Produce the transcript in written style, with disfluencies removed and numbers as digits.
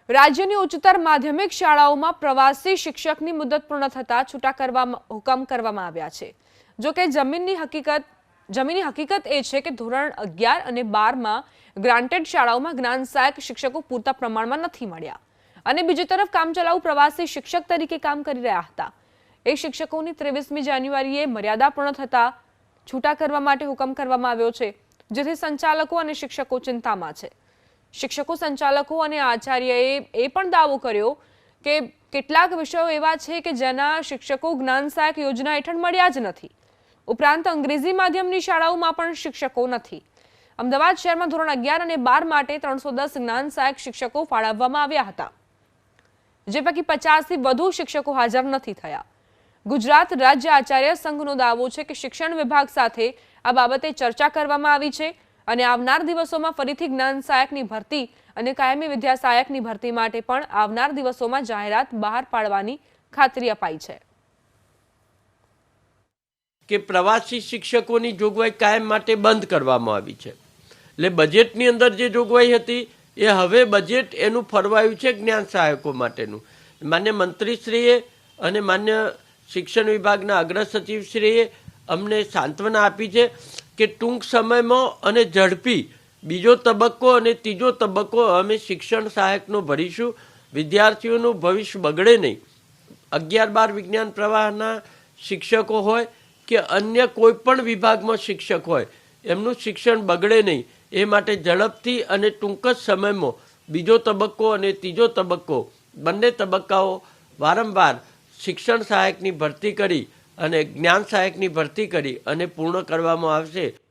રાજ્યની ઉચ્ચતર માધ્યમિક શાળાઓમાં પ્રવાસી શિક્ષકની મુદત પૂર્ણ થતા છૂટા કરવા હુકમ કરવામાં આવ્યા છે। જો કે જમીની હકીકત એ છે કે ધોરણ 11 અને 12 માં ગ્રાન્ટેડ શાળાઓમાં જ્ઞાન સહાયક શિક્ષકો પૂરતા પ્રમાણમાં નથી મળ્યા અને બીજી તરફ કામચલાઉ પ્રવાસી શિક્ષક તરીકે કામ કરી રહ્યા હતા। એ શિક્ષકોની 23મી જાન્યુઆરીએ મર્યાદા પૂર્ણ થતા છૂટા કરવા માટે હુકમ કરવામાં આવ્યો છે, જેથી સંચાલકો અને શિક્ષકો ચિંતામાં છે। શિક્ષકો, સંચાલકો અને આચાર્યએ એ પણ દાવો કર્યો કે કેટલાક વિષયો એવા છે કે જેના શિક્ષકો જ્ઞાન સહાયક યોજના હેઠળ મળ્યા જ નથી। ઉપરાંત અંગ્રેજી માધ્યમની શાળાઓમાં પણ શિક્ષકો નથી। અમદાવાદ શહેરમાં ધોરણ 11 અને 12 માટે 310 જ્ઞાન સહાયક શિક્ષકો ફાળવવામાં આવ્યા હતા, જે પૈકી 50થી વધુ શિક્ષકો હાજર નથી થયા। ગુજરાત રાજ્ય આચાર્ય સંઘનો દાવો છે કે શિક્ષણ વિભાગ સાથે આ બાબતે ચર્ચા કરવામાં આવી છે અને આવનાર દિવસોમાં ફરીથી જ્ઞાન સહાયકની ભરતી અને કાયમી વિદ્યા સહાયકની ભરતી માટે પણ આવનાર દિવસોમાં જાહેરાત બહાર પાડવાની ખાતરી અપાઈ છે કે પ્રવાસી શિક્ષકોની જોગવાઈ કાયમ માટે બંધ કરવામાં આવી છે। એટલે બજેટની અંદર જે જોગવાઈ હતી એ હવે બજેટ એનું ફરવાયું છે જ્ઞાન સહાયકો માટેનું। માન્ય મંત્રીશ્રીએ અને માન્ય શિક્ષણ વિભાગના અગ્ર સચિવશ્રીએ અમને સાંત્વના આપી છે કે ટૂંક સમયમાં અને ઝડપી બીજો તબક્કો અને ત્રીજો તબક્કો અમે શિક્ષણ સહાયકનો ભરીશું। વિદ્યાર્થીઓનું ભવિષ્ય બગડે નહીં। 11-12 વિજ્ઞાન પ્રવાહના શિક્ષકો હોય કે અન્ય કોઈ પણ વિભાગમાં શિક્ષક હોય, એમનું શિક્ષણ બગડે નહીં એ માટે ઝડપથી અને ટૂંક જ સમયમાં બીજો તબક્કો અને ત્રીજો તબક્કો બંને તબક્કાઓ વારંવાર શિક્ષણ સહાયકની ભરતી કરી અને જ્ઞાન સહાયકની ભરતી કરી અને પૂર્ણ કરવામાં આવશે।